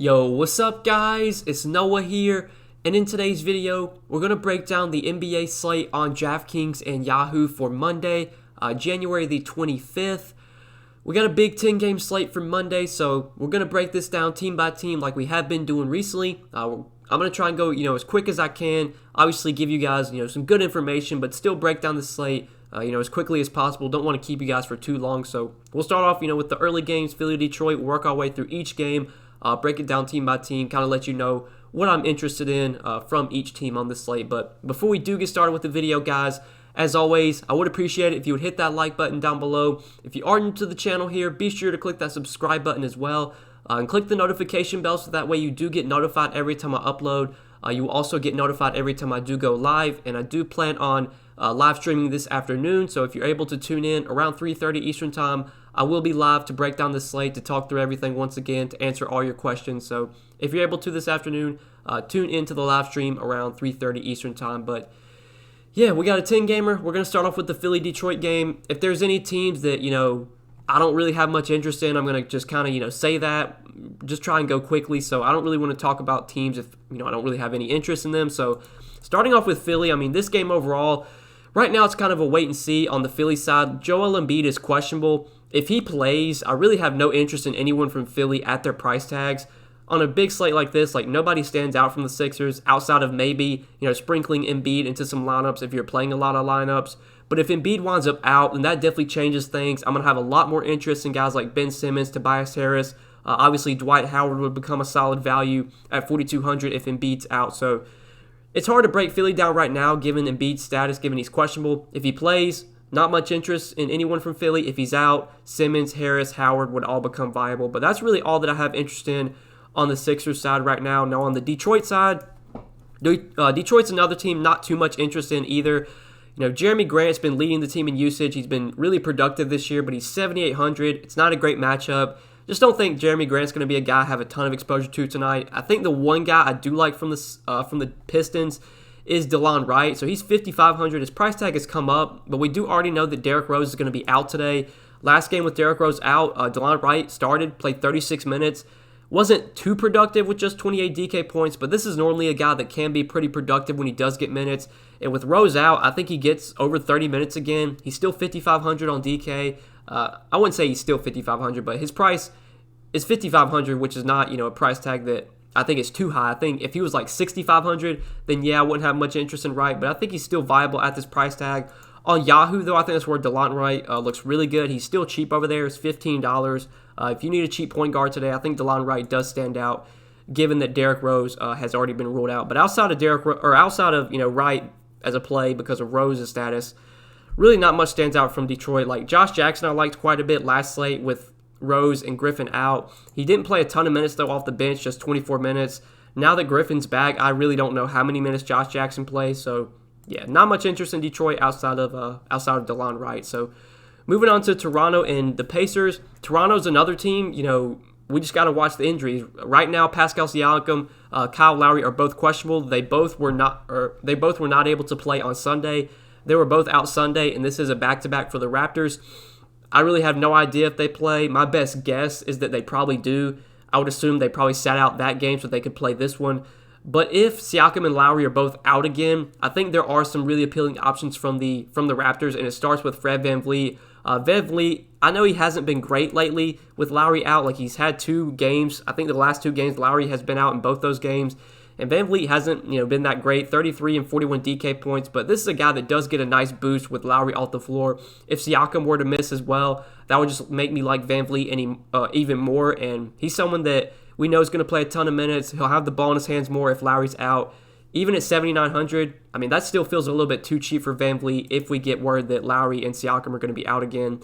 Yo, what's up guys? It's Noah here, and in today's video, we're going to break down the NBA slate on Draftkings and Yahoo for Monday, January the 25th. We got a big 10-game slate for Monday, so we're going to break this down team by team like we have been doing recently. I'm going to try and go, as quick as I can. Obviously give you guys, some good information, but still break down the slate, as quickly as possible. Don't want to keep you guys for too long, so we'll start off, with the early games, Philly, Detroit, work our way through each game. Break it down team by team, kind of let you know what I'm interested in from each team on this slate. But before we do get started with the video, guys, as always, I would appreciate it if you would hit that like button down below. If you are new to the channel here, be sure to click that subscribe button as well. And click the notification bell so that way you do get notified every time I upload. You will also get notified every time I do go live. And I do plan on live streaming this afternoon. So if you're able to tune in around 3:30 Eastern Time, I will be live to break down the slate, to talk through everything once again, to answer all your questions. So if you're able to this afternoon, tune into the live stream around 3:30 Eastern Time. But yeah, we got a 10-gamer. We're going to start off with the Philly-Detroit game. If there's any teams that, I don't really have much interest in, I'm going to just kind of, say that. Just try and go quickly. So I don't really want to talk about teams if, I don't really have any interest in them. So starting off with Philly, this game overall, right now it's kind of a wait and see on the Philly side. Joel Embiid is questionable. If he plays, I really have no interest in anyone from Philly at their price tags. On a big slate like this, nobody stands out from the Sixers outside of maybe, sprinkling Embiid into some lineups if you're playing a lot of lineups. But if Embiid winds up out, then that definitely changes things. I'm going to have a lot more interest in guys like Ben Simmons, Tobias Harris. Obviously, Dwight Howard would become a solid value at 4,200 if Embiid's out. So it's hard to break Philly down right now given Embiid's status, given he's questionable. If he plays, not much interest in anyone from Philly. If he's out, Simmons, Harris, Howard would all become viable. But that's really all that I have interest in on the Sixers side right now. Now on the Detroit side, Detroit's another team not too much interest in either. Jeremy Grant's been leading the team in usage. He's been really productive this year, but he's 7,800. It's not a great matchup. Just don't think Jeremy Grant's going to be a guy I have a ton of exposure to tonight. I think the one guy I do like from the Pistons is DeLon Wright. So he's 5,500. His price tag has come up, but we do already know that Derrick Rose is going to be out today. Last game with Derrick Rose out, DeLon Wright started, played 36 minutes. Wasn't too productive with just 28 DK points, but this is normally a guy that can be pretty productive when he does get minutes. And with Rose out, I think he gets over 30 minutes again. He's still 5,500 on DK. I wouldn't say he's still 5,500, but his price is 5,500, which is not, a price tag that I think is too high. I think if he was like 6,500, then yeah, I wouldn't have much interest in Wright, but I think he's still viable at this price tag. On Yahoo, though, I think that's where DeLon Wright looks really good. He's still cheap over there. It's $15. If you need a cheap point guard today, I think DeLon Wright does stand out, given that Derrick Rose has already been ruled out. But outside of Wright as a play because of Rose's status, really not much stands out from Detroit. Like Josh Jackson, I liked quite a bit last slate with Rose and Griffin out. He didn't play a ton of minutes though off the bench, just 24 minutes. Now that Griffin's back, I really don't know how many minutes Josh Jackson plays. So yeah, not much interest in Detroit outside of DeLon Wright. So moving on to Toronto and the Pacers. Toronto's another team. We just got to watch the injuries. Right now, Pascal Siakam, Kyle Lowry are both questionable. They both were not able to play on Sunday. They were both out Sunday, and this is a back-to-back for the Raptors. I really have no idea if they play. My best guess is that they probably do. I would assume they probably sat out that game so they could play this one. But if Siakam and Lowry are both out again, I think there are some really appealing options from the Raptors, and it starts with Fred VanVleet. VanVleet, I know he hasn't been great lately with Lowry out. He's had 2 games. I think the last 2 games, Lowry has been out in both those games. And VanVleet hasn't, been that great, 33 and 41 DK points, but this is a guy that does get a nice boost with Lowry off the floor. If Siakam were to miss as well, that would just make me like VanVleet even more, and he's someone that we know is going to play a ton of minutes. He'll have the ball in his hands more if Lowry's out. Even at 7,900, that still feels a little bit too cheap for VanVleet if we get word that Lowry and Siakam are going to be out again.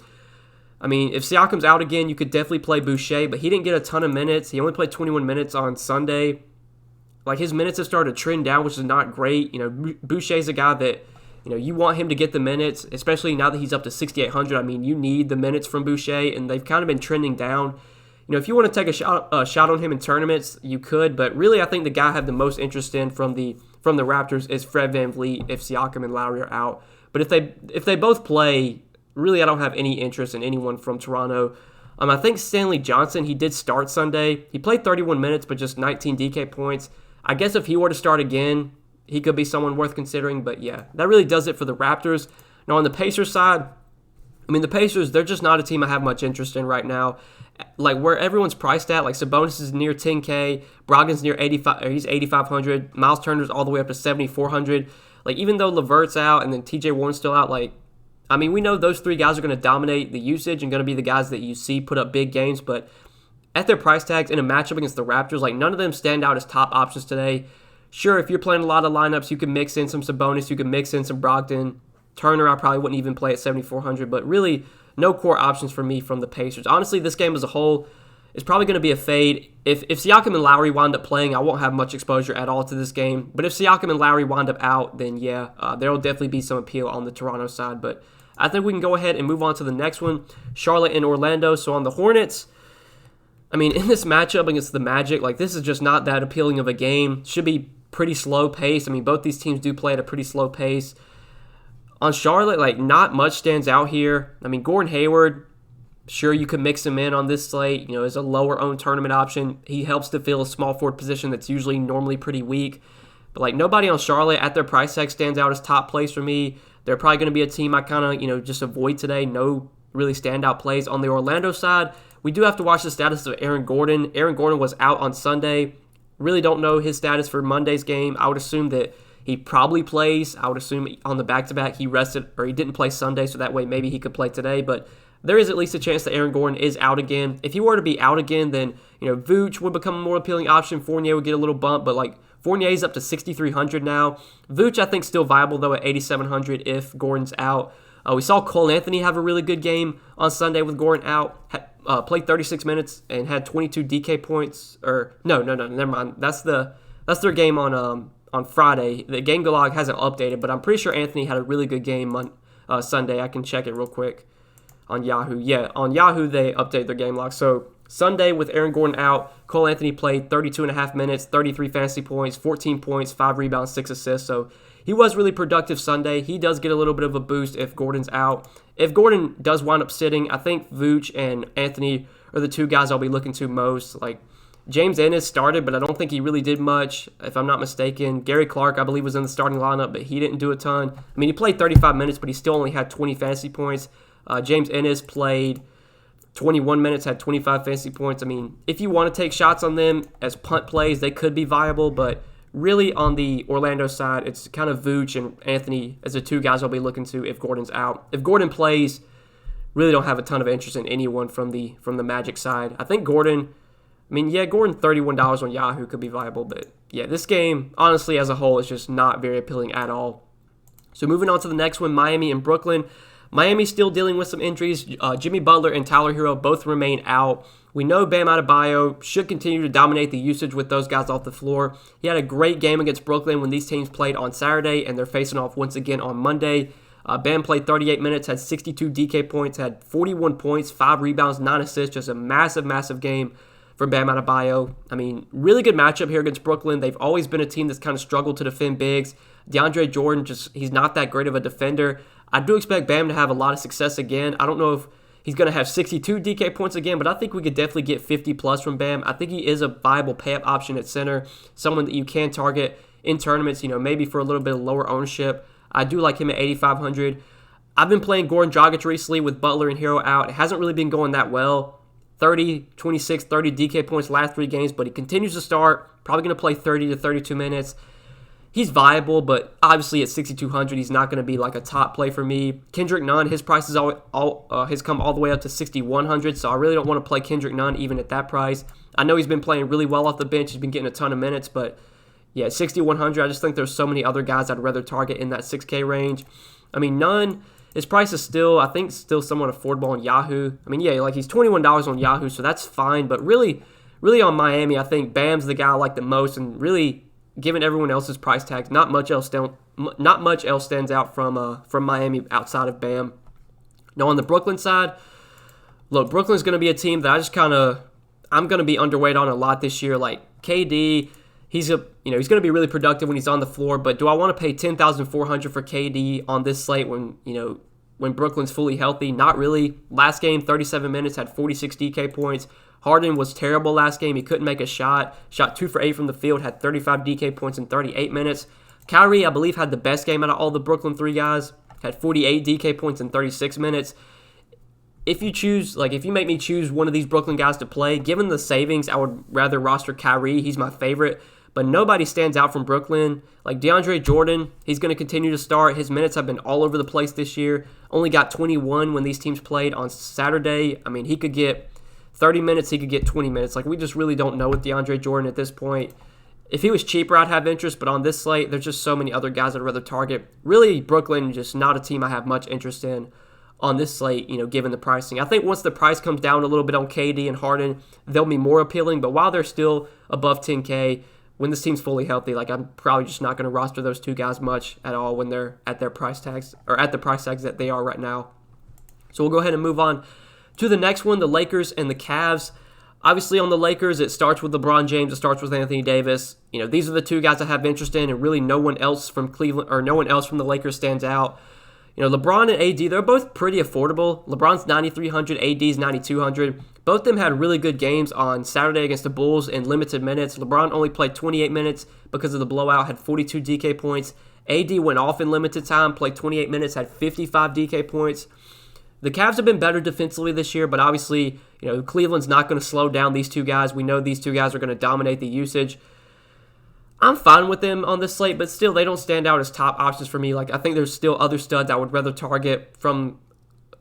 If Siakam's out again, you could definitely play Boucher, but he didn't get a ton of minutes. He only played 21 minutes on Sunday. His minutes have started to trend down, which is not great. Boucher's a guy that, you want him to get the minutes, especially now that he's up to 6,800. You need the minutes from Boucher, and they've kind of been trending down. If you want to take a shot on him in tournaments, you could, but really I think the guy I have the most interest in from the Raptors is Fred VanVleet if Siakam and Lowry are out. But if they both play, really I don't have any interest in anyone from Toronto. I think Stanley Johnson, he did start Sunday. He played 31 minutes, but just 19 DK points. I guess if he were to start again, he could be someone worth considering. But yeah, that really does it for the Raptors. Now on the Pacers side, the Pacers, they're just not a team I have much interest in right now. Like where everyone's priced at, like Sabonis is near 10K, Brogdon's near 85, or he's 8,500, Miles Turner's all the way up to 7,400. Like even though LeVert's out and then TJ Warren's still out, we know those three guys are going to dominate the usage and going to be the guys that you see put up big games, but at their price tags in a matchup against the Raptors, none of them stand out as top options today. Sure, if you're playing a lot of lineups, you can mix in some Sabonis, you can mix in some Brogdon. Turner, I probably wouldn't even play at 7,400, but really no core options for me from the Pacers. Honestly, this game as a whole is probably going to be a fade. If Siakam and Lowry wind up playing, I won't have much exposure at all to this game. But if Siakam and Lowry wind up out, then yeah, there will definitely be some appeal on the Toronto side. But I think we can go ahead and move on to the next one, Charlotte and Orlando. So on the Hornets, in this matchup against the Magic, this is just not that appealing of a game. Should be pretty slow pace. Both these teams do play at a pretty slow pace. On Charlotte, not much stands out here. Gordon Hayward, sure, you could mix him in on this slate, as a lower-owned tournament option. He helps to fill a small forward position that's usually normally pretty weak. But, nobody on Charlotte at their price tag stands out as top plays for me. They're probably going to be a team I kind of, just avoid today. No really standout plays. On the Orlando side, we do have to watch the status of Aaron Gordon. Aaron Gordon was out on Sunday. Really don't know his status for Monday's game. I would assume that he probably plays. I would assume on the back-to-back he rested, or he didn't play Sunday, so that way maybe he could play today. But there is at least a chance that Aaron Gordon is out again. If he were to be out again, then Vooch would become a more appealing option. Fournier would get a little bump, but Fournier's up to 6,300 now. Vooch, I think, still viable, though, at 8,700 if Gordon's out. We saw Cole Anthony have a really good game on Sunday with Gordon out. Played 36 minutes and had 22 DK points. No, never mind. That's their game on Friday. The game log hasn't updated, but I'm pretty sure Anthony had a really good game on Sunday. I can check it real quick on Yahoo. Yeah, on Yahoo they update their game log. So Sunday with Aaron Gordon out, Cole Anthony played 32.5 minutes, 33 fantasy points, 14 points, 5 rebounds, 6 assists. So he was really productive Sunday. He does get a little bit of a boost if Gordon's out. If Gordon does wind up sitting, I think Vooch and Anthony are the two guys I'll be looking to most. James Ennis started, but I don't think he really did much, if I'm not mistaken. Gary Clark, I believe, was in the starting lineup, but he didn't do a ton. He played 35 minutes, but he still only had 20 fantasy points. James Ennis played 21 minutes, had 25 fantasy points. If you want to take shots on them as punt plays, they could be viable, but really on the Orlando side, it's kind of Vooch and Anthony as the two guys I'll be looking to if Gordon's out. If Gordon plays, really don't have a ton of interest in anyone from the Magic side. I think Gordon... Gordon $31 on Yahoo could be viable, but yeah, this game, honestly, as a whole, is just not very appealing at all. So moving on to the next one, Miami and Brooklyn. Miami's still dealing with some injuries. Jimmy Butler and Tyler Hero both remain out. We know Bam Adebayo should continue to dominate the usage with those guys off the floor. He had a great game against Brooklyn when these teams played on Saturday, and they're facing off once again on Monday. Bam played 38 minutes, had 62 DK points, had 41 points, 5 rebounds, 9 assists, just a massive game for Bam Adebayo. Really good matchup here against Brooklyn. They've always been a team that's kind of struggled to defend bigs. DeAndre Jordan, he's not that great of a defender. I do expect Bam to have a lot of success again. I don't know if he's going to have 62 DK points again, but I think we could definitely get 50 plus from Bam. I think he is a viable pay-up option at center, someone that you can target in tournaments, maybe for a little bit of lower ownership. I do like him at 8,500. I've been playing Goran Dragic recently with Butler and Hero out. It hasn't really been going that well. 30, 26, 30 DK points last 3 games, but he continues to start, probably going to play 30 to 32 minutes. He's viable, but obviously at 6,200, he's not going to be a top play for me. Kendrick Nunn, his price has come all the way up to 6,100, so I really don't want to play Kendrick Nunn even at that price. I know he's been playing really well off the bench. He's been getting a ton of minutes, but yeah, 6,100, I just think there's so many other guys I'd rather target in that 6K range. Nunn, his price is still somewhat affordable on Yahoo. He's $21 on Yahoo, so that's fine. But really on Miami, I think Bam's the guy I like the most, and really, given everyone else's price tags, not much else stands out from Miami outside of Bam. Now on the Brooklyn side, look, Brooklyn's going to be a team that I'm going to be underweight on a lot this year. KD, he's going to be really productive when he's on the floor, but do I want to pay $10,400 for KD on this slate when when Brooklyn's fully healthy. Not really. Last game, 37 minutes, had 46 DK points. Harden was terrible last game. He couldn't make a shot. Shot 2 for 8 from the field, had 35 DK points in 38 minutes. Kyrie, I believe, had the best game out of all the Brooklyn 3 guys. Had 48 DK points in 36 minutes. If you make me choose one of these Brooklyn guys to play, given the savings, I would rather roster Kyrie. He's my favorite. But nobody stands out from Brooklyn. Like DeAndre Jordan, he's going to continue to start. His minutes have been all over the place this year. Only got 21 when these teams played on Saturday. I mean, he could get 30 minutes, he could get 20 minutes. Like, we just really don't know with DeAndre Jordan at this point. If he was cheaper, I'd have interest, but on this slate, there's just so many other guys I'd rather target. Really, Brooklyn, just not a team I have much interest in on this slate, given the pricing. I think once the price comes down a little bit on KD and Harden, they'll be more appealing, but while they're still above 10K, when this team's fully healthy, I'm probably just not going to roster those 2 guys much at all when they're at their price tags, or at the price tags that they are right now. So we'll go ahead and move on to the next one, the Lakers and the Cavs. Obviously, on the Lakers, it starts with LeBron James. It starts with Anthony Davis. These are the 2 guys I have interest in, and really no one else from Cleveland or no one else from the Lakers stands out. LeBron and AD, they're both pretty affordable. LeBron's 9,300, AD's 9,200. Both of them had really good games on Saturday against the Bulls in limited minutes. LeBron only played 28 minutes because of the blowout, had 42 DK points. AD went off in limited time, played 28 minutes, had 55 DK points. The Cavs have been better defensively this year, but obviously, Cleveland's not going to slow down these 2 guys. We know these 2 guys are going to dominate the usage. I'm fine with them on this slate, but still, they don't stand out as top options for me. I think there's still other studs I would rather target from,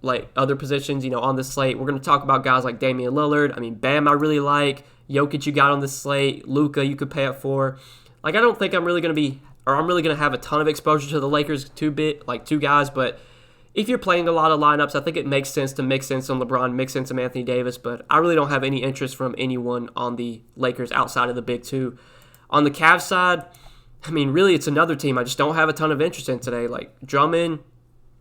other positions, on this slate. We're going to talk about guys like Damian Lillard. I mean, Bam I really like. Jokic you got on this slate. Luka you could pay up for. I don't think I'm really going to have a ton of exposure to the Lakers 2 guys, but if you're playing a lot of lineups, I think it makes sense to mix in some LeBron, mix in some Anthony Davis, but I really don't have any interest from anyone on the Lakers outside of the big 2. On the Cavs side, I mean, really, it's another team I just don't have a ton of interest in today. Drummond,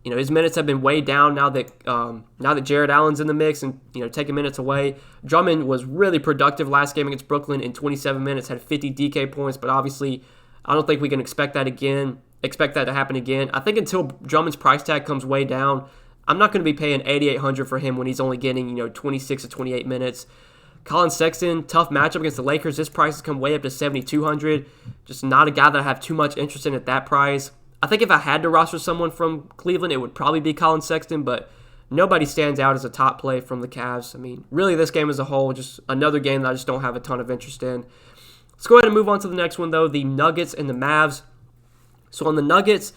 his minutes have been way down now that Jared Allen's in the mix and, taking minutes away. Drummond was really productive last game against Brooklyn in 27 minutes, had 50 DK points, but obviously I don't think we can expect that to happen again. I think until Drummond's price tag comes way down, I'm not going to be paying $8,800 for him when he's only getting, 26 to 28 minutes. Colin Sexton, tough matchup against the Lakers. This price has come way up to $7,200. Just not a guy that I have too much interest in at that price. I think if I had to roster someone from Cleveland, it would probably be Colin Sexton, but nobody stands out as a top play from the Cavs. I mean, really, this game as a whole, just another game that I just don't have a ton of interest in. Let's go ahead and move on to the next one, though, the Nuggets and the Mavs. So on the Nuggets,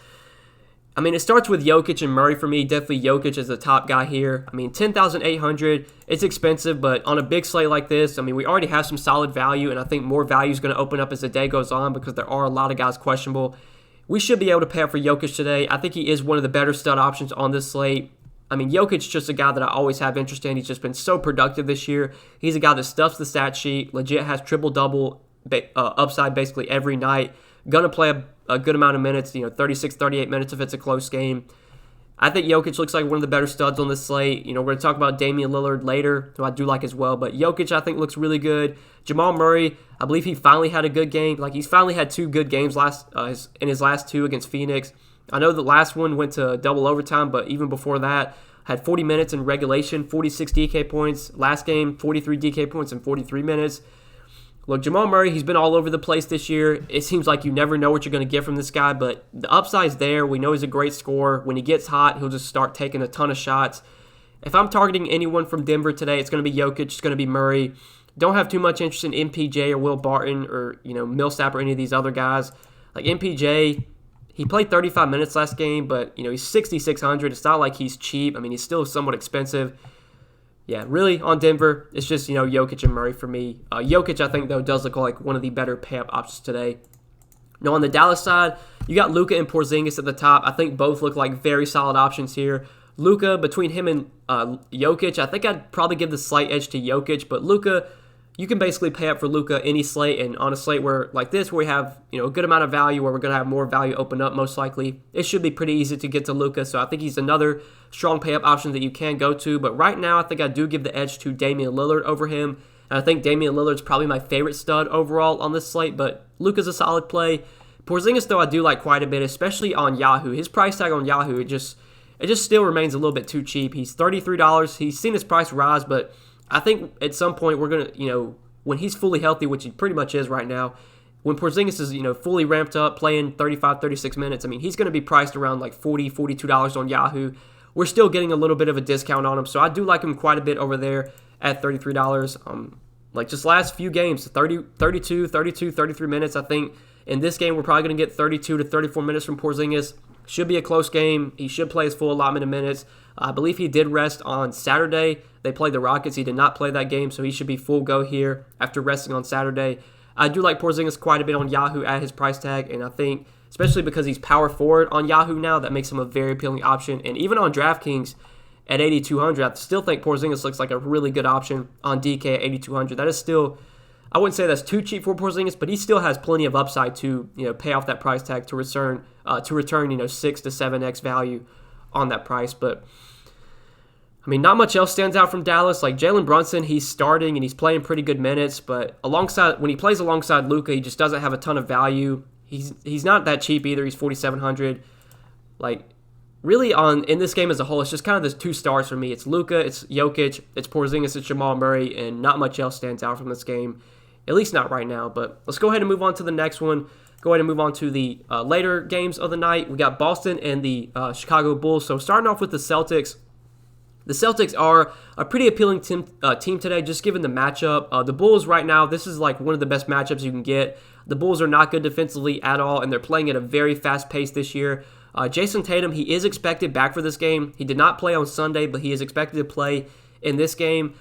I mean, it starts with Jokic and Murray for me. Definitely Jokic is the top guy here. I mean, 10,800, it's expensive, but on a big slate like this, I mean, we already have some solid value, and I think more value is going to open up as the day goes on because there are a lot of guys questionable. We should be able to pay up for Jokic today. I think he is one of the better stud options on this slate. I mean, Jokic's just a guy that I always have interest in. He's just been so productive this year. He's a guy that stuffs the stat sheet, legit has triple-double upside basically every night. Going to play a good amount of minutes, 36, 38 minutes if it's a close game. I think Jokic looks like one of the better studs on this slate. We're going to talk about Damian Lillard later, who I do like as well. But Jokic, I think, looks really good. Jamal Murray, I believe he finally had a good game. He's finally had 2 good games in his last 2 against Phoenix. I know the last one went to double overtime, but even before that, had 40 minutes in regulation, 46 DK points. Last game, 43 DK points in 43 minutes. Look, Jamal Murray, he's been all over the place this year. It seems like you never know what you're going to get from this guy, but the upside's there. We know he's a great scorer. When he gets hot, he'll just start taking a ton of shots. If I'm targeting anyone from Denver today, it's going to be Jokic, it's going to be Murray. Don't have too much interest in MPJ or Will Barton or, Millsap or any of these other guys. Like MPJ, he played 35 minutes last game, but, he's 6,600. It's not like he's cheap. I mean, he's still somewhat expensive. Yeah, really, on Denver, it's just, Jokic and Murray for me. Jokic, I think, though, does look like one of the better pay-up options today. Now, on the Dallas side, you got Luka and Porzingis at the top. I think both look like very solid options here. Luka, between him and Jokic, I think I'd probably give the slight edge to Jokic, but Luka, you can basically pay up for Luka any slate, and on a slate like this, where we have a good amount of value, where we're going to have more value open up most likely, it should be pretty easy to get to Luka, so I think he's another strong pay-up option that you can go to, but right now I think I do give the edge to Damian Lillard over him, and I think Damian Lillard's probably my favorite stud overall on this slate, but Luka's a solid play. Porzingis, though, I do like quite a bit, especially on Yahoo. His price tag on Yahoo, it just still remains a little bit too cheap. He's $33. He's seen his price rise, but I think at some point we're going to, when he's fully healthy, which he pretty much is right now, when Porzingis is, fully ramped up, playing 35, 36 minutes, I mean, he's going to be priced around like $40, $42 on Yahoo. We're still getting a little bit of a discount on him, so I do like him quite a bit over there at $33. Like just last few games, 32, 33 minutes. I think in this game we're probably going to get 32 to 34 minutes from Porzingis. Should be a close game. He should play his full allotment of minutes. I believe he did rest on Saturday. They played the Rockets. He did not play that game, so he should be full go here after resting on Saturday. I do like Porzingis quite a bit on Yahoo at his price tag, and I think, especially because he's power forward on Yahoo now, that makes him a very appealing option. And even on Draftkings at 8,200, I still think Porzingis looks like a really good option on DK at 8,200. That is still, I wouldn't say that's too cheap for Porzingis, but he still has plenty of upside to pay off that price tag to return 6 to 7x value on that price. But I mean, not much else stands out from Dallas. Like Jalen Brunson, he's starting and he's playing pretty good minutes, but when he plays alongside Luka, he just doesn't have a ton of value. He's not that cheap either. He's 4,700. Like really in this game as a whole, it's just kind of this two stars for me. It's Luka, it's Jokic, it's Porzingis, it's Jamal Murray, and not much else stands out from this game, at least not right now. But let's go ahead and move on to the next one. Go ahead and move on to the later games of the night. We got Boston and the Chicago Bulls. So starting off with the Celtics. The Celtics are a pretty appealing team today, just given the matchup. The Bulls right now, this is like one of the best matchups you can get. The Bulls are not good defensively at all, and they're playing at a very fast pace this year. Jason Tatum, he is expected back for this game. He did not play on Sunday, but he is expected to play in this game.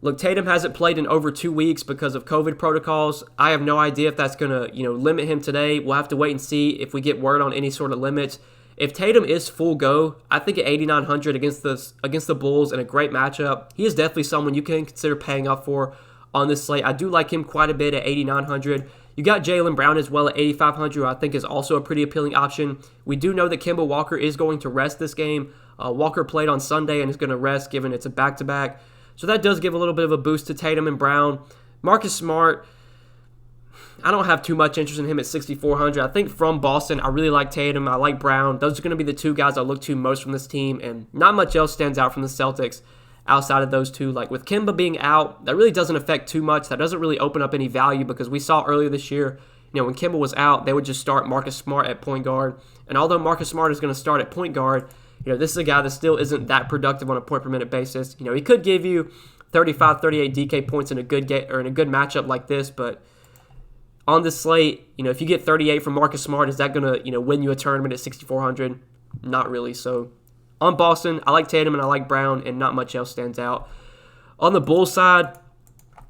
Look, Tatum hasn't played in over 2 weeks because of COVID protocols. I have no idea if that's going to, limit him today. We'll have to wait and see if we get word on any sort of limits. If Tatum is full go, I think at 8,900 against the Bulls in a great matchup, he is definitely someone you can consider paying up for on this slate. I do like him quite a bit at 8,900. You got Jaylen Brown as well at 8,500, who I think is also a pretty appealing option. We do know that Kemba Walker is going to rest this game. Walker played on Sunday and is going to rest given it's a back-to-back. So that does give a little bit of a boost to Tatum and Brown. Marcus Smart, I don't have too much interest in him at 6,400. I think from Boston, I really like Tatum. I like Brown. Those are going to be the two guys I look to most from this team, and not much else stands out from the Celtics outside of those two. Like with Kemba being out, that really doesn't affect too much. That doesn't really open up any value because we saw earlier this year, when Kemba was out, they would just start Marcus Smart at point guard. And although Marcus Smart is going to start at point guard, this is a guy that still isn't that productive on a point per minute basis. He could give you 35, 38 DK points in a good matchup like this, but on this slate, if you get 38 from Marcus Smart, is that going to, win you a tournament at 6,400? Not really. So on Boston, I like Tatum and I like Brown, and not much else stands out. On the Bulls side,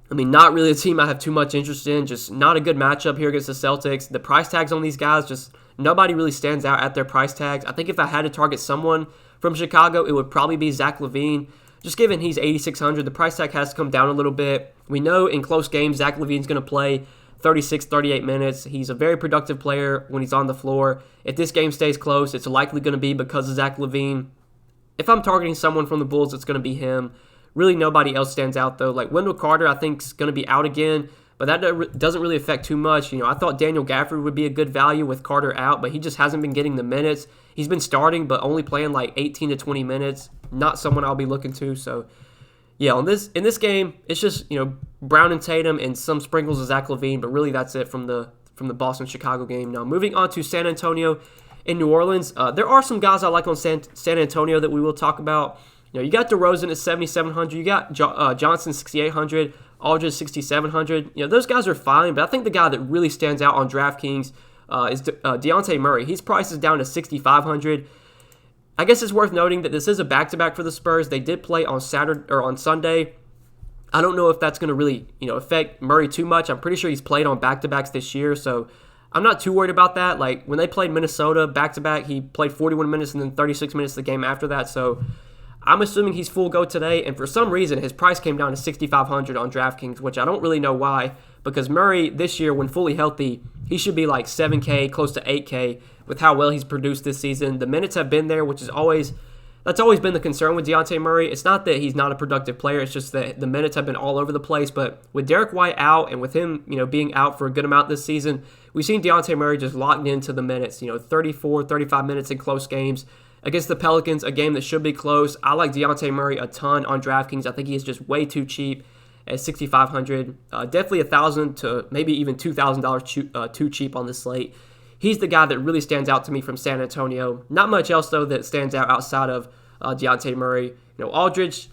I mean, not really a team I have too much interest in. Just not a good matchup here against the Celtics. The price tags on these guys, just nobody really stands out at their price tags. I think if I had to target someone from Chicago, it would probably be Zach LaVine. Just given he's 8,600, the price tag has to come down a little bit. We know in close games, Zach LaVine's going to play 36, 38 minutes. He's a very productive player when he's on the floor. If this game stays close, it's likely going to be because of Zach LaVine. If I'm targeting someone from the Bulls, it's going to be him. Really, nobody else stands out, though. Like Wendell Carter, I think, is going to be out again, but that doesn't really affect too much. I thought Daniel Gafford would be a good value with Carter out, but he just hasn't been getting the minutes. He's been starting, but only playing like 18 to 20 minutes. Not someone I'll be looking to, so yeah, in this game, it's just Brown and Tatum and some sprinkles of Zach LaVine, but really that's it from the Boston-Chicago game. Now moving on to San Antonio and New Orleans, there are some guys I like on San Antonio that we will talk about. You got DeRozan at 7,700, you got Johnson 6,800, Aldridge 6,700. Those guys are fine, but I think the guy that really stands out on DraftKings is Dejounte Murray. His price is down to 6,500. I guess it's worth noting that this is a back-to-back for the Spurs. They did play on Sunday. I don't know if that's going to really, affect Murray too much. I'm pretty sure he's played on back-to-backs this year, so I'm not too worried about that. Like when they played Minnesota back-to-back, he played 41 minutes and then 36 minutes the game after that. So I'm assuming he's full go today, and for some reason his price came down to 6,500 on DraftKings, which I don't really know why, because Murray this year, when fully healthy, he should be like 7K, close to 8K with how well he's produced this season. The minutes have been there, which is that's always been the concern with Dejounte Murray. It's not that he's not a productive player, it's just that the minutes have been all over the place. But with Derek White out and with him, being out for a good amount this season, we've seen Dejounte Murray just locked into the minutes, 34, 35 minutes in close games. against the Pelicans, a game that should be close. I like Dejounte Murray a ton on DraftKings. I think he is just way too cheap at $6,500. Definitely $1,000 to maybe even $2,000 too cheap on this slate. He's the guy that really stands out to me from San Antonio. Not much else, though, that stands out outside of Dejounte Murray. Aldridge,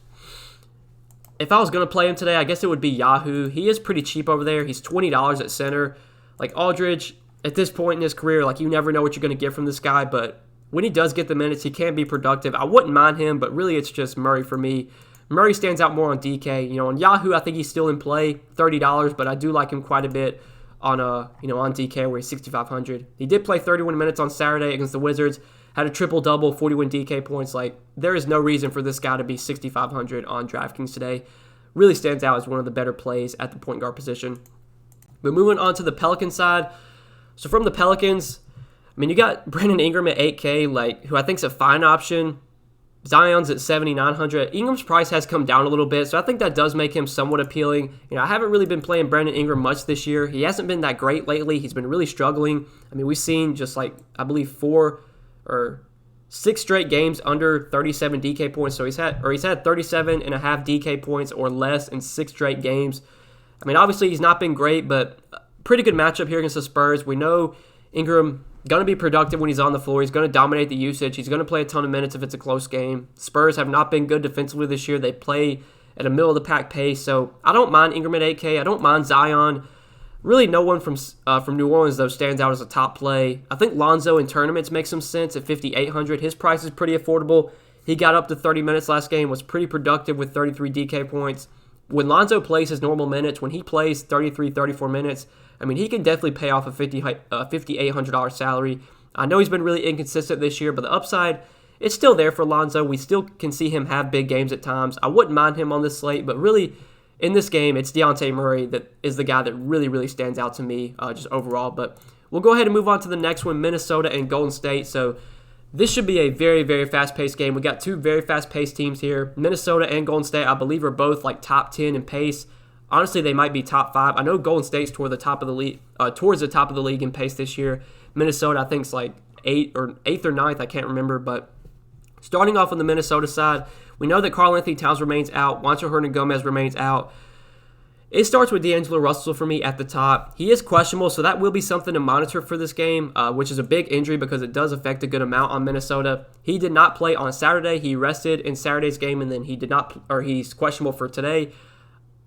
if I was going to play him today, I guess it would be Yahoo. He is pretty cheap over there. He's $20 at center. Like, Aldridge, at this point in his career, like, you never know what you're going to get from this guy, but when he does get the minutes, he can be productive. I wouldn't mind him, but really it's just Murray for me. Murray stands out more on DK. On Yahoo, I think he's still in play, $30, but I do like him quite a bit on on DK where he's $6,500. He did play 31 minutes on Saturday against the Wizards, had a triple-double, 41 DK points. Like, there is no reason for this guy to be $6,500 on DraftKings today. Really stands out as one of the better plays at the point guard position. But moving on to the Pelican side. So from the Pelicans, you got Brandon Ingram at $8K, who I think is a fine option. Zion's at $7,900. Ingram's price has come down a little bit, so I think that does make him somewhat appealing. I haven't really been playing Brandon Ingram much this year. He hasn't been that great lately. He's been really struggling. We've seen just I believe 4 or 6 straight games under 37 DK points. So he's had 37.5 DK points or less in 6 straight games. Obviously he's not been great, but pretty good matchup here against the Spurs. We know Ingram going to be productive when he's on the floor. He's going to dominate the usage. He's going to play a ton of minutes if it's a close game. Spurs have not been good defensively this year. They play at a middle-of-the-pack pace, so I don't mind Ingram at 8K. I don't mind Zion. Really no one from New Orleans, though, stands out as a top play. I think Lonzo in tournaments makes some sense at $5,800. His price is pretty affordable. He got up to 30 minutes last game, was pretty productive with 33 DK points. When Lonzo plays his normal minutes, when he plays 33, 34 minutes, he can definitely pay off a $5,800 salary. I know he's been really inconsistent this year, but the upside, it's still there for Lonzo. We still can see him have big games at times. I wouldn't mind him on this slate, but really, in this game, it's Dejounte Murray that is the guy that really, really stands out to me just overall. But we'll go ahead and move on to the next one, Minnesota and Golden State. So this should be a very, very fast-paced game. We got 2 very fast-paced teams here. Minnesota and Golden State, I believe, are both top 10 in pace. Honestly, they might be top 5. I know Golden State's towards the top of the league in pace this year. Minnesota, I think, is 8th or 9th. I can't remember. But starting off on the Minnesota side, we know that Karl-Anthony Towns remains out. Juancho Hernan-Gomez remains out. It starts with D'Angelo Russell for me at the top. He is questionable, so that will be something to monitor for this game, which is a big injury because it does affect a good amount on Minnesota. He did not play on Saturday. He rested in Saturday's game, and then he's questionable for today.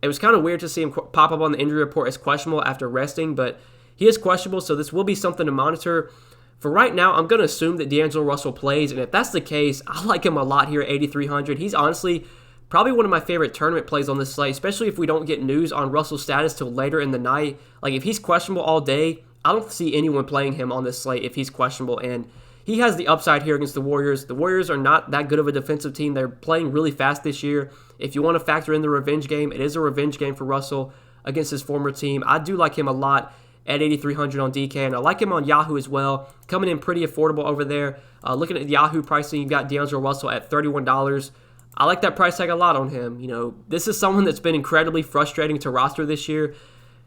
It was kind of weird to see him pop up on the injury report as questionable after resting, but he is questionable, so this will be something to monitor. For right now, I'm going to assume that D'Angelo Russell plays, and if that's the case, I like him a lot here at $8,300. He's honestly probably one of my favorite tournament plays on this slate, especially if we don't get news on Russell's status till later in the night. If he's questionable all day, I don't see anyone playing him on this slate if he's questionable, and he has the upside here against the Warriors. The Warriors are not that good of a defensive team. They're playing really fast this year. If you want to factor in the revenge game, it is a revenge game for Russell against his former team. I do like him a lot at $8,300 on DK, and I like him on Yahoo as well. Coming in pretty affordable over there. Looking at the Yahoo pricing, you've got D'Angelo Russell at $31. I like that price tag a lot on him. This is someone that's been incredibly frustrating to roster this year.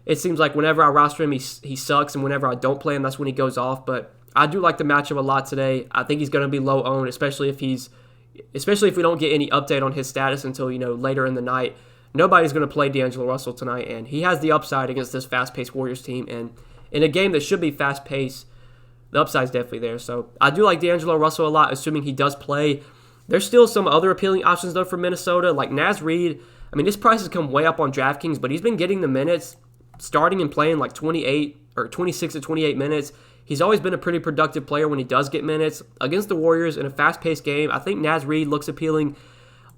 It seems like whenever I roster him, he sucks, and whenever I don't play him, that's when he goes off. But I do like the matchup a lot today. I think he's going to be low owned, especially if we don't get any update on his status until later in the night. Nobody's going to play D'Angelo Russell tonight, and he has the upside against this fast-paced Warriors team. And in a game that should be fast-paced, the upside's definitely there. So I do like D'Angelo Russell a lot, assuming he does play. There's still some other appealing options, though, for Minnesota, like Naz Reid. His price has come way up on DraftKings, but he's been getting the minutes, starting and playing 28 or 26 to 28 minutes. He's always been a pretty productive player when he does get minutes. Against the Warriors in a fast-paced game, I think Naz Reid looks appealing.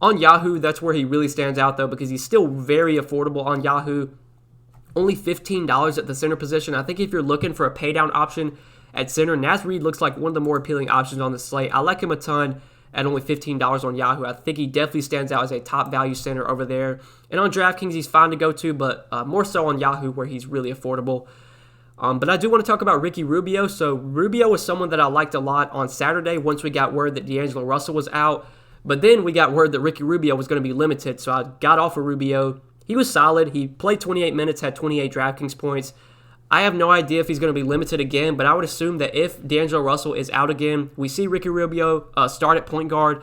On Yahoo, that's where he really stands out, though, because he's still very affordable on Yahoo. Only $15 at the center position. I think if you're looking for a paydown option at center, Naz Reid looks like one of the more appealing options on the slate. I like him a ton at only $15 on Yahoo. I think he definitely stands out as a top value center over there. And on DraftKings, he's fine to go to, but more so on Yahoo where he's really affordable. But I do want to talk about Ricky Rubio. So Rubio was someone that I liked a lot on Saturday once we got word that D'Angelo Russell was out. But then we got word that Ricky Rubio was going to be limited, so I got off of Rubio. He was solid. He played 28 minutes, had 28 DraftKings points. I have no idea if he's going to be limited again, but I would assume that if D'Angelo Russell is out again, we see Ricky Rubio start at point guard,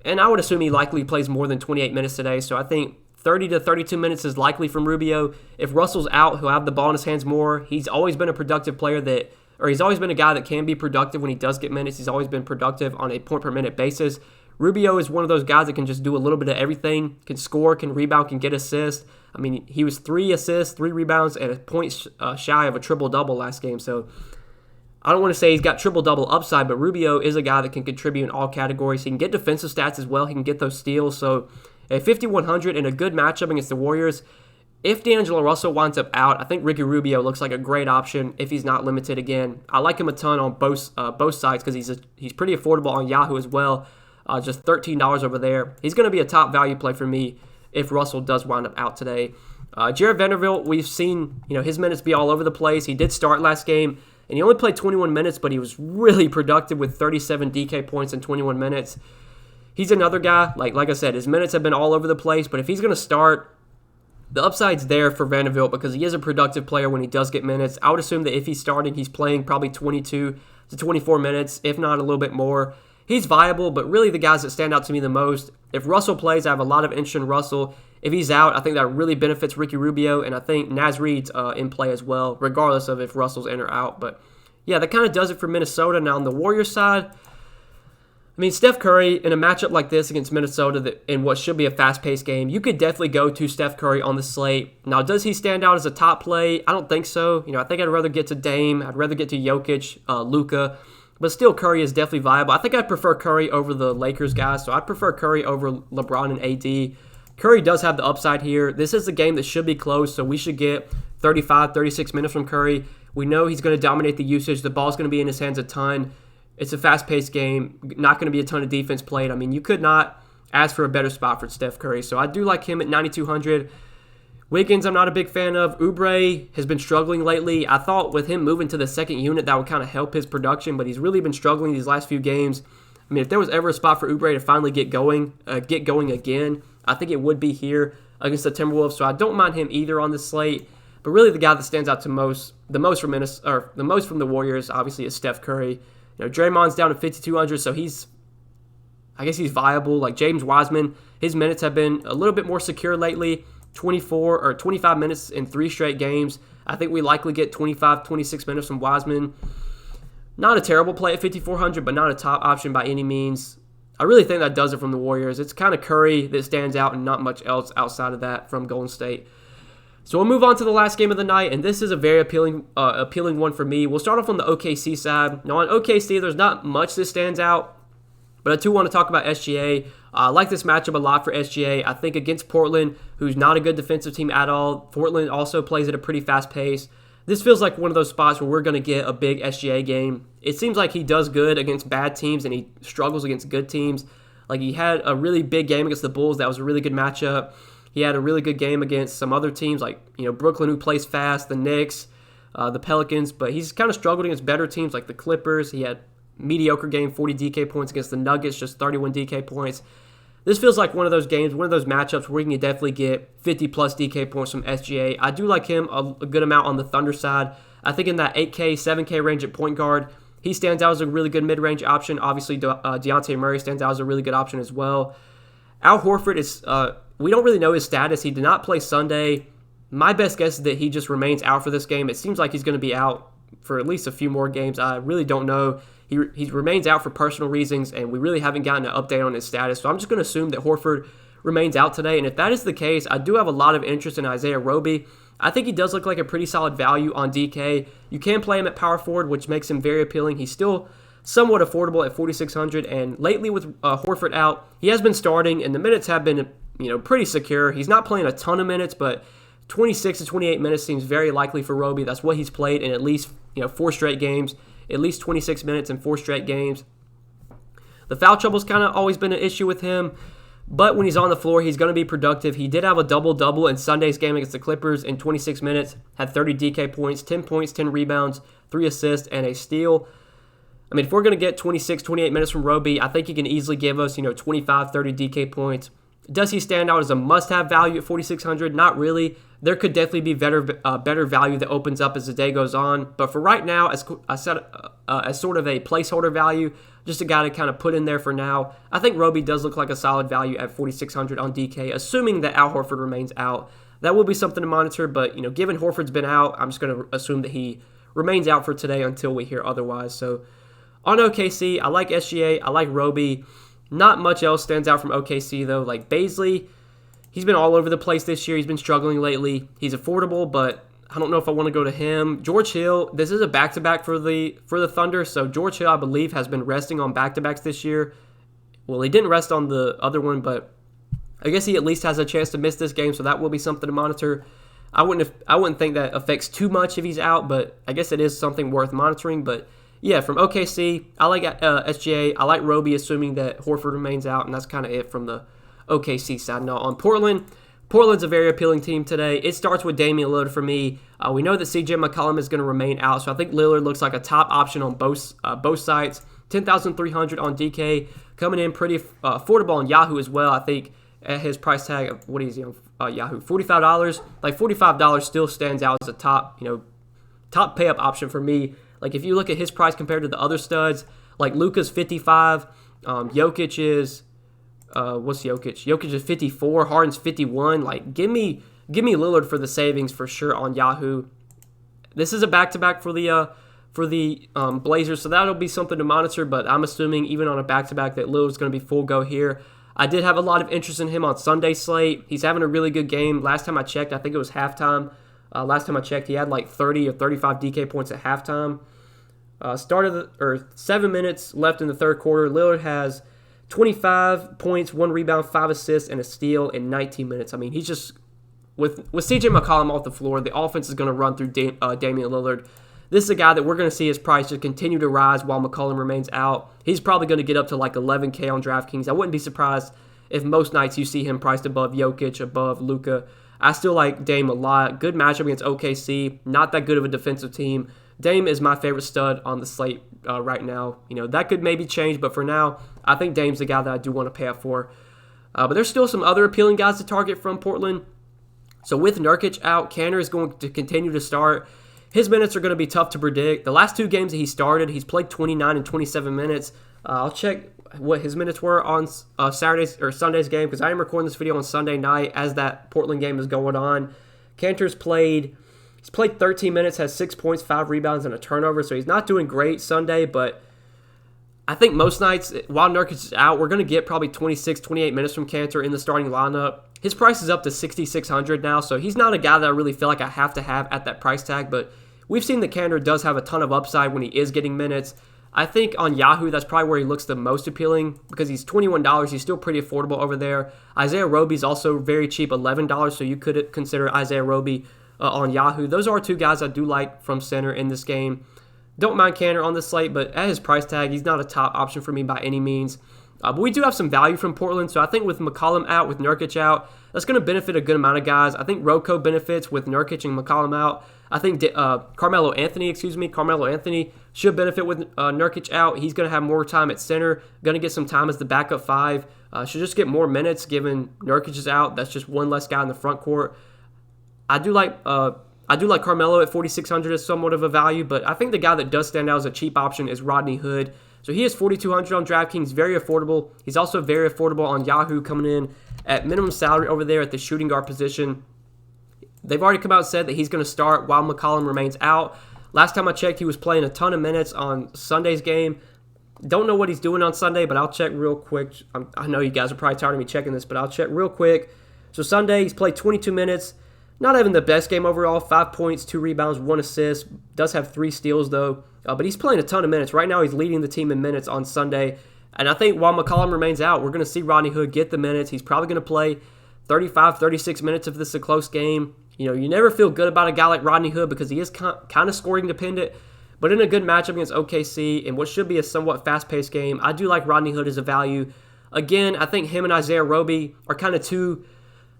and I would assume he likely plays more than 28 minutes today. So I think 30 to 32 minutes is likely from Rubio. If Russell's out, he'll have the ball in his hands more. He's always been a productive player he's always been a guy that can be productive when he does get minutes. He's always been productive on a point-per-minute basis. Rubio is one of those guys that can just do a little bit of everything, can score, can rebound, can get assists. I mean, he was 3 assists, 3 rebounds, and a point shy of a triple-double last game. So I don't want to say he's got triple-double upside, but Rubio is a guy that can contribute in all categories. He can get defensive stats as well. He can get those steals. So at 5,100 in a good matchup against the Warriors, if D'Angelo Russell winds up out, I think Ricky Rubio looks like a great option if he's not limited again. I like him a ton on both sides because he's pretty affordable on Yahoo as well, just $13 over there. He's going to be a top value play for me if Russell does wind up out today. Jared Vanderbilt, we've seen his minutes be all over the place. He did start last game, and he only played 21 minutes, but he was really productive with 37 DK points in 21 minutes. He's another guy, like I said, his minutes have been all over the place, but if he's going to start, the upside's there for Vanderbilt because he is a productive player when he does get minutes. I would assume that if he's starting, he's playing probably 22 to 24 minutes, if not a little bit more. He's viable, but really the guys that stand out to me the most, if Russell plays, I have a lot of interest in Russell. If he's out, I think that really benefits Ricky Rubio, and I think Naz Reid's in play as well, regardless of if Russell's in or out. But yeah, that kind of does it for Minnesota. Now on the Warriors side, I mean, Steph Curry, in a matchup like this against Minnesota in what should be a fast-paced game, you could definitely go to Steph Curry on the slate. Now, does he stand out as a top play? I don't think so. I think I'd rather get to Dame. I'd rather get to Jokic, Luka. But still, Curry is definitely viable. I think I'd prefer Curry over the Lakers guys, so I'd prefer Curry over LeBron and AD. Curry does have the upside here. This is a game that should be close, so we should get 35, 36 minutes from Curry. We know he's going to dominate the usage. The ball's going to be in his hands a ton. It's a fast-paced game, not going to be a ton of defense played. I mean, you could not ask for a better spot for Steph Curry. So I do like him at 9,200. Wiggins, I'm not a big fan of. Oubre has been struggling lately. I thought with him moving to the second unit, that would kind of help his production, but he's really been struggling these last few games. I mean, if there was ever a spot for Oubre to finally get going again, I think it would be here against the Timberwolves. So I don't mind him either on the slate. But really, the guy that stands out the most from the Warriors, obviously, is Steph Curry. Draymond's down to 5,200, so I guess he's viable. Like James Wiseman, his minutes have been a little bit more secure lately. 24 or 25 minutes in 3 straight games. I think we likely get 25, 26 minutes from Wiseman. Not a terrible play at 5,400, but not a top option by any means. I really think that does it from the Warriors. It's kind of Curry that stands out and not much else outside of that from Golden State. So we'll move on to the last game of the night, and this is a very appealing one for me. We'll start off on the OKC side. Now on OKC, there's not much that stands out, but I do want to talk about SGA. I like this matchup a lot for SGA. I think against Portland, who's not a good defensive team at all, Portland also plays at a pretty fast pace. This feels like one of those spots where we're going to get a big SGA game. It seems like he does good against bad teams, and he struggles against good teams. Like he had a really big game against the Bulls. That was a really good matchup. He had a really good game against some other teams like Brooklyn, who plays fast, the Knicks, the Pelicans, but he's kind of struggled against better teams like the Clippers. He had mediocre game, 40 DK points against the Nuggets, just 31 DK points. This feels like one of those games, one of those matchups where we can definitely get 50-plus DK points from SGA. I do like him a good amount on the Thunder side. I think in that 8K, 7K range at point guard, he stands out as a really good mid-range option. Obviously, Dejounte Murray stands out as a really good option as well. Al Horford is... we don't really know his status. He did not play Sunday. My best guess is that he just remains out for this game. It seems like he's going to be out for at least a few more games. I really don't know. He remains out for personal reasons, and we really haven't gotten an update on his status. So I'm just going to assume that Horford remains out today. And if that is the case, I do have a lot of interest in Isaiah Roby. I think he does look like a pretty solid value on DK. You can play him at power forward, which makes him very appealing. He's still somewhat affordable at 4,600, and lately with Horford out, he has been starting, and the minutes have been pretty secure. He's not playing a ton of minutes, but 26 to 28 minutes seems very likely for Roby. That's what he's played in at least 4 straight games, at least 26 minutes in 4 straight games. The foul trouble's kind of always been an issue with him, but when he's on the floor, he's going to be productive. He did have a double-double in Sunday's game against the Clippers in 26 minutes, had 30 DK points, 10 points, 10 rebounds, 3 assists, and a steal. I mean, if we're going to get 26, 28 minutes from Roby, I think he can easily give us, 25, 30 DK points. Does he stand out as a must-have value at 4,600? Not really. There could definitely be better value that opens up as the day goes on. But for right now, as sort of a placeholder value, just a guy to kind of put in there for now, I think Roby does look like a solid value at 4,600 on DK, assuming that Al Horford remains out. That will be something to monitor, but given Horford's been out, I'm just going to assume that he remains out for today until we hear otherwise. So on OKC, I like SGA, I like Roby. Not much else stands out from OKC, though. Like Bazley, he's been all over the place this year. He's been struggling lately. He's affordable, but I don't know if I want to go to him. George Hill, this is a back-to-back for the Thunder, so George Hill, I believe, has been resting on back-to-backs this year. Well, he didn't rest on the other one, but I guess he at least has a chance to miss this game, so that will be something to monitor. I wouldn't think that affects too much if he's out, but I guess it is something worth monitoring. But yeah, from OKC, I like SGA. I like Roby, assuming that Horford remains out, and that's kind of it from the OKC side. Now, on Portland's a very appealing team today. It starts with Damian Lillard for me. We know that CJ McCollum is going to remain out, so I think Lillard looks like a top option on both sides. 10,300 on DK, coming in pretty affordable on Yahoo as well. I think at his price tag, what is he on Yahoo? $45. Like $45 still stands out as a top pay up option for me. Like if you look at his price compared to the other studs, like Luka's 55, Jokic is what's Jokic? Jokic is 54, Harden's 51. Like give me Lillard for the savings for sure on Yahoo. This is a back-to-back for the Blazers, so that'll be something to monitor. But I'm assuming even on a back-to-back that Lillard's going to be full go here. I did have a lot of interest in him on Sunday slate. He's having a really good game. Last time I checked, I think it was halftime. Last time I checked, he had like 30 or 35 DK points at halftime. 7 minutes left in the third quarter. Lillard has 25 points, 1 rebound, 5 assists, and a steal in 19 minutes. I mean, he's just with CJ McCollum off the floor, the offense is going to run through Damian Lillard. This is a guy that we're going to see his price just continue to rise while McCollum remains out. He's probably going to get up to like 11K on DraftKings. I wouldn't be surprised if most nights you see him priced above Jokic, above Luka. I still like Dame a lot. Good matchup against OKC. Not that good of a defensive team. Dame is my favorite stud on the slate right now. That could maybe change, but for now, I think Dame's the guy that I do want to pay up for. But there's still some other appealing guys to target from Portland. So with Nurkic out, Kanter is going to continue to start. His minutes are going to be tough to predict. The last 2 games that he started, he's played 29 and 27 minutes. I'll check what his minutes were on Saturday's or Sunday's game because I am recording this video on Sunday night as that Portland game is going on. Kanter's played 13 minutes, has 6 points, 5 rebounds, and a turnover, so he's not doing great Sunday, but I think most nights, while Nurkic is out, we're going to get probably 26, 28 minutes from Kanter in the starting lineup. His price is up to $6,600 now, so he's not a guy that I really feel like I have to have at that price tag, but we've seen that Kanter does have a ton of upside when he is getting minutes. I think on Yahoo, that's probably where he looks the most appealing because he's $21. He's still pretty affordable over there. Isaiah Roby's also very cheap, $11, so you could consider Isaiah Roby on Yahoo. Those are 2 guys I do like from center in this game. Don't mind Kanter on this slate, but at his price tag, he's not a top option for me by any means. But we do have some value from Portland, so I think with McCollum out, with Nurkic out, that's going to benefit a good amount of guys. I think Rocco benefits with Nurkic and McCollum out. I think Carmelo Anthony should benefit with Nurkic out. He's going to have more time at center, going to get some time as the backup 5. Should just get more minutes given Nurkic is out. That's just one less guy in the front court. I do like Carmelo at 4,600 as somewhat of a value, but I think the guy that does stand out as a cheap option is Rodney Hood. So he is 4,200 on DraftKings, very affordable. He's also very affordable on Yahoo, coming in at minimum salary over there at the shooting guard position. They've already come out and said that he's going to start while McCollum remains out. Last time I checked, he was playing a ton of minutes on Sunday's game. Don't know what he's doing on Sunday, but I'll check real quick. I know you guys are probably tired of me checking this, but I'll check real quick. So Sunday, he's played 22 minutes. Not having the best game overall, 5 points, 2 rebounds, 1 assist. Does have 3 steals, though. But he's playing a ton of minutes. Right now, he's leading the team in minutes on Sunday. And I think while McCollum remains out, we're going to see Rodney Hood get the minutes. He's probably going to play 35, 36 minutes if this is a close game. You never feel good about a guy like Rodney Hood because he is kind of scoring dependent. But in a good matchup against OKC, in what should be a somewhat fast-paced game, I do like Rodney Hood as a value. Again, I think him and Isaiah Roby are kind of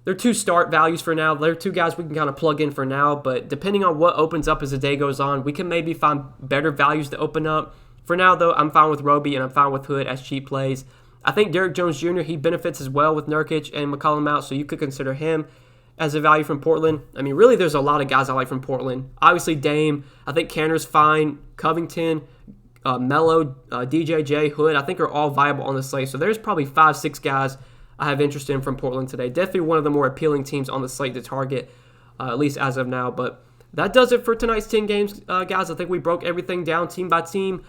they're 2 start values for now. They're 2 guys we can kind of plug in for now, but depending on what opens up as the day goes on, we can maybe find better values to open up. For now, though, I'm fine with Roby and I'm fine with Hood as cheap plays. I think Derrick Jones Jr., he benefits as well with Nurkic and McCollum out, so you could consider him as a value from Portland. I mean, really, there's a lot of guys I like from Portland. Obviously, Dame. I think Cantor's fine. Covington, Melo, DJJ, Hood, I think are all viable on the slate. So there's probably 5-6 guys I have interest in from Portland today. Definitely one of the more appealing teams on the slate to target, at least as of now. But that does it for tonight's 10 games, guys. I think we broke everything down team by team.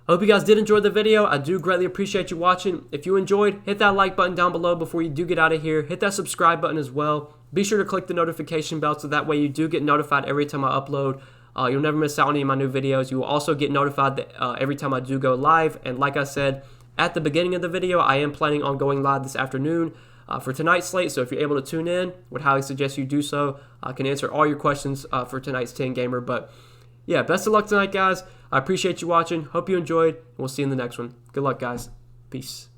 I hope you guys did enjoy the video. I do greatly appreciate you watching. If you enjoyed, hit that like button down below before you do get out of here. Hit that subscribe button as well. Be sure to click the notification bell so that way you do get notified every time I upload. You'll never miss out on any of my new videos. You will also get notified that, every time I do go live. And like I said at the beginning of the video, I am planning on going live this afternoon for tonight's slate. So if you're able to tune in, would highly suggest you do so. I can answer all your questions for tonight's 10 gamer. But yeah, best of luck tonight, guys. I appreciate you watching. Hope you enjoyed. We'll see you in the next one. Good luck, guys. Peace.